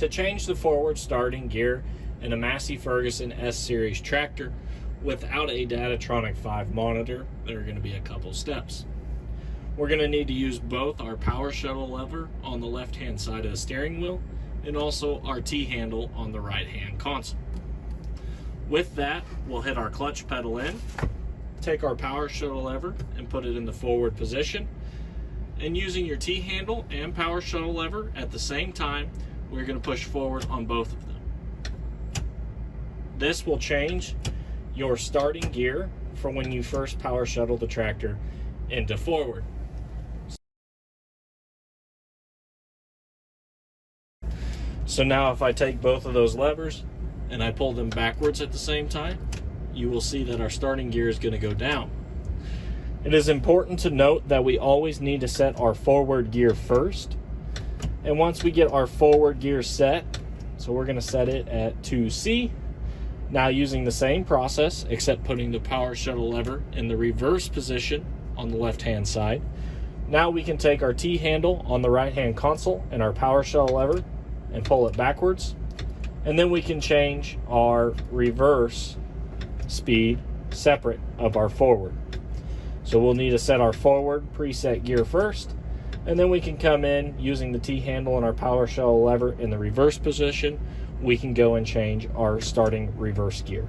To change the forward starting gear in a Massey Ferguson S-Series tractor without a Datatronic 5 monitor, there are going to be a couple steps. We're going to need to use both our power shuttle lever on the left-hand side of the steering wheel and also our T-handle on the right-hand console. With that, we'll hit our clutch pedal in, take our power shuttle lever and put it in the forward position, and using your T-handle and power shuttle lever at the same time, we're going to push forward on both of them. This will change your starting gear from when you first power shuttle the tractor into forward. So now if I take both of those levers and I pull them backwards at the same time, you will see that our starting gear is going to go down. It is important to note that we always need to set our forward gear first. And once we get our forward gear set, so we're going to set it at 2C. Now using the same process, except putting the power shuttle lever in the reverse position on the left-hand side. Now we can take our T-handle on the right-hand console and our power shuttle lever and pull it backwards. And then we can change our reverse speed separate of our forward. So we'll need to set our forward preset gear first, and then we can come in using the T-handle and our power shuttle lever in the reverse position. We can go and change our starting reverse gear.